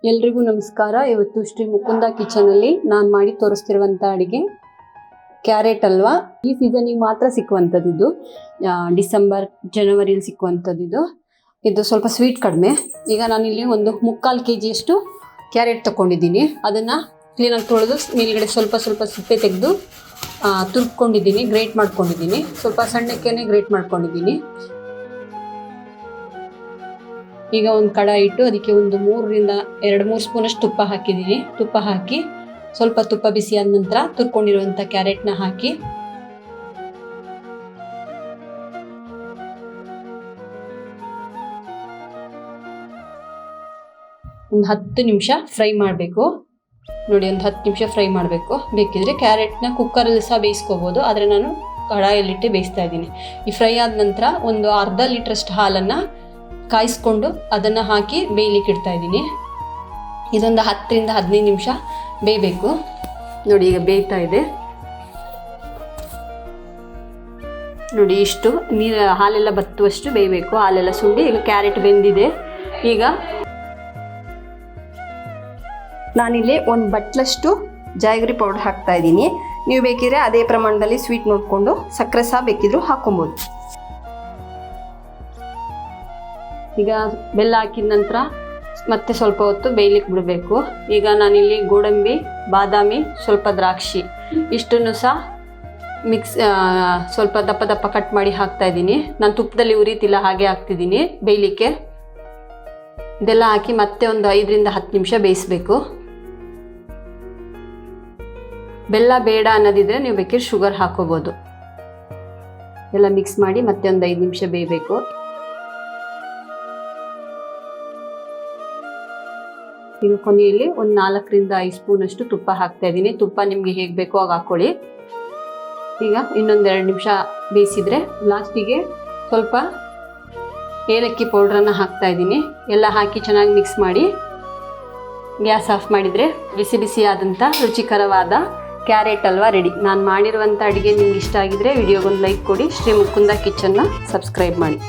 ಎಲ್ರಿಗೂ ನಮಸ್ಕಾರ. ಇವತ್ತು ಶ್ರೀ ಮುಕುಂದ ಕಿಚನಲ್ಲಿ ನಾನು ಮಾಡಿ ತೋರಿಸ್ತಿರುವಂಥ ಅಡುಗೆ ಕ್ಯಾರೆಟ್ ಹಲ್ವಾ. ಈ ಸೀಸನಿಗೆ ಮಾತ್ರ ಸಿಕ್ಕುವಂಥದ್ದು ಇದು. ಡಿಸೆಂಬರ್ ಜನವರಿಯಲ್ಲಿ ಸಿಕ್ಕುವಂಥದ್ದು ಇದು ಸ್ವಲ್ಪ ಸ್ವೀಟ್ ಕಡಿಮೆ. ಈಗ ನಾನಿಲ್ಲಿ ಒಂದು 3/4 kg ಕ್ಯಾರೆಟ್ ತೊಗೊಂಡಿದ್ದೀನಿ. ಅದನ್ನು ಕ್ಲೀನಾಗಿ ತೊಳೆದು ಮೇಲ್ಗಡೆ ಸ್ವಲ್ಪ ಸಿಪ್ಪೆ ತೆಗೆದು ತುರ್ಕೊಂಡಿದ್ದೀನಿ, ಗ್ರೇಟ್ ಮಾಡ್ಕೊಂಡಿದ್ದೀನಿ. ಸ್ವಲ್ಪ ಸಣ್ಣಕ್ಕೇ ಗ್ರೇಟ್ ಮಾಡ್ಕೊಂಡಿದ್ದೀನಿ. ಈಗ ಒಂದು ಕಡಾಯಿ ಇಟ್ಟು ಅದಕ್ಕೆ ಒಂದು 2-3 ಸ್ಪೂನಷ್ಟು ತುಪ್ಪ ಹಾಕಿದ್ದೀನಿ. ತುಪ್ಪ ಹಾಕಿ ಸ್ವಲ್ಪ ತುಪ್ಪ ಬಿಸಿ ಆದ ನಂತರ ತುರ್ಕೊಂಡಿರುವಂಥ ಕ್ಯಾರೆಟ್ನ ಹಾಕಿ ಒಂದು 10 ನಿಮಿಷ ಫ್ರೈ ಮಾಡಬೇಕು. ನೋಡಿ, ಒಂದು 10 ನಿಮಿಷ ಫ್ರೈ ಮಾಡಬೇಕು. ಬೇಕಿದ್ರೆ ಕ್ಯಾರೆಟ್ನ ಕುಕ್ಕರಲ್ಲಿ ಸಹ ಬೇಯಿಸ್ಕೋಬೋದು, ಆದರೆ ನಾನು ಕಡಾಯಲ್ಲಿಟ್ಟು ಬೇಯಿಸ್ತಾ ಇದ್ದೀನಿ. ಈ ಫ್ರೈ ಆದ ನಂತರ ಒಂದು ಅರ್ಧ ಲೀಟ್ರಷ್ಟು ಹಾಲನ್ನು ಕಾಯಿಸ್ಕೊಂಡು ಅದನ್ನು ಹಾಕಿ ಬೇಯಲಿಕ್ಕೆ ಇಡ್ತಾ ಇದ್ದೀನಿ. ಇದೊಂದು 10-15 ನಿಮಿಷ ಬೇಯಬೇಕು. ನೋಡಿ, ಈಗ ಬೇಯ್ತಾ ಇದೆ. ನೋಡಿ, ಇಷ್ಟು ನೀರು ಹಾಲೆಲ್ಲ ಬತ್ತುವಷ್ಟು ಬೇಯಬೇಕು. ಹಾಲೆಲ್ಲ ಸುಂಡಿ ಈಗ ಕ್ಯಾರೆಟ್ ಬೆಂದಿದೆ. ಈಗ ನಾನಿಲ್ಲಿ ಒಂದು ಬಟ್ಲಷ್ಟು ಜಾಗರಿ ಪೌಡರ್ ಹಾಕ್ತಾ ಇದ್ದೀನಿ. ನೀವು ಬೇಕಿದ್ರೆ ಅದೇ ಪ್ರಮಾಣದಲ್ಲಿ ಸ್ವೀಟ್ ನೋಡಿಕೊಂಡು ಸಕ್ಕರೆ ಸಹ ಬೇಕಿದ್ರೂ ಹಾಕೊಬೋದು. ಈಗ ಬೆಲ್ಲ ಹಾಕಿದ ನಂತರ ಮತ್ತೆ ಸ್ವಲ್ಪ ಹೊತ್ತು ಬೇಯಲಿಕ್ಕೆ ಬಿಡಬೇಕು. ಈಗ ನಾನಿಲ್ಲಿ ಗೋಡಂಬಿ, ಬಾದಾಮಿ, ಸ್ವಲ್ಪ ದ್ರಾಕ್ಷಿ ಇಷ್ಟನ್ನು ಸಹ ಸ್ವಲ್ಪ ದಪ್ಪ ಕಟ್ ಮಾಡಿ ಹಾಕ್ತಾ ಇದ್ದೀನಿ. ನಾನು ತುಪ್ಪದಲ್ಲಿ ಉರಿತಿಲ್ಲ, ಹಾಗೆ ಹಾಕ್ತಿದ್ದೀನಿ ಬೇಯಲಿಕ್ಕೆ. ಇದೆಲ್ಲ ಹಾಕಿ ಮತ್ತೆ ಒಂದು 5-10 ನಿಮಿಷ ಬೇಯಿಸಬೇಕು. ಬೆಲ್ಲ ಬೇಡ ಅನ್ನೋದಿದ್ರೆ ನೀವು ಬೇಕಿದ್ರೆ ಶುಗರ್ ಹಾಕೋಬೋದು. ಎಲ್ಲ ಮಿಕ್ಸ್ ಮಾಡಿ ಮತ್ತೆ ಒಂದು 5 ನಿಮಿಷ ಬೇಯಬೇಕು. ಈಗ ಕೊನೆಯಲ್ಲಿ ಒಂದು 4-5 ಸ್ಪೂನಷ್ಟು ತುಪ್ಪ ಹಾಕ್ತಾ ಇದ್ದೀನಿ. ತುಪ್ಪ ನಿಮಗೆ ಹೇಗೆ ಬೇಕೋ ಆಗ ಹಾಕ್ಕೊಳ್ಳಿ. ಈಗ ಇನ್ನೊಂದು 2 ನಿಮಿಷ ಬೇಯಿಸಿದರೆ ಲಾಸ್ಟಿಗೆ ಸ್ವಲ್ಪ ಏಲಕ್ಕಿ ಪೌಡ್ರನ್ನು ಹಾಕ್ತಾ ಇದ್ದೀನಿ. ಎಲ್ಲ ಹಾಕಿ ಚೆನ್ನಾಗಿ ಮಿಕ್ಸ್ ಮಾಡಿ ಗ್ಯಾಸ್ ಆಫ್ ಮಾಡಿದರೆ ಬಿಸಿ ಆದಂಥ ರುಚಿಕರವಾದ ಕ್ಯಾರೆಟ್ ಹಲ್ವಾ ರೆಡಿ. ನಾನು ಮಾಡಿರುವಂಥ ಅಡುಗೆ ನಿಮ್ಗೆ ಇಷ್ಟ ಆಗಿದ್ರೆ ವಿಡಿಯೋಗೊಂದು ಲೈಕ್ ಕೊಡಿ. ಶ್ರೀ ಮುಕುಂದ ಕಿಚನ್ನ ಸಬ್ಸ್ಕ್ರೈಬ್ ಮಾಡಿ.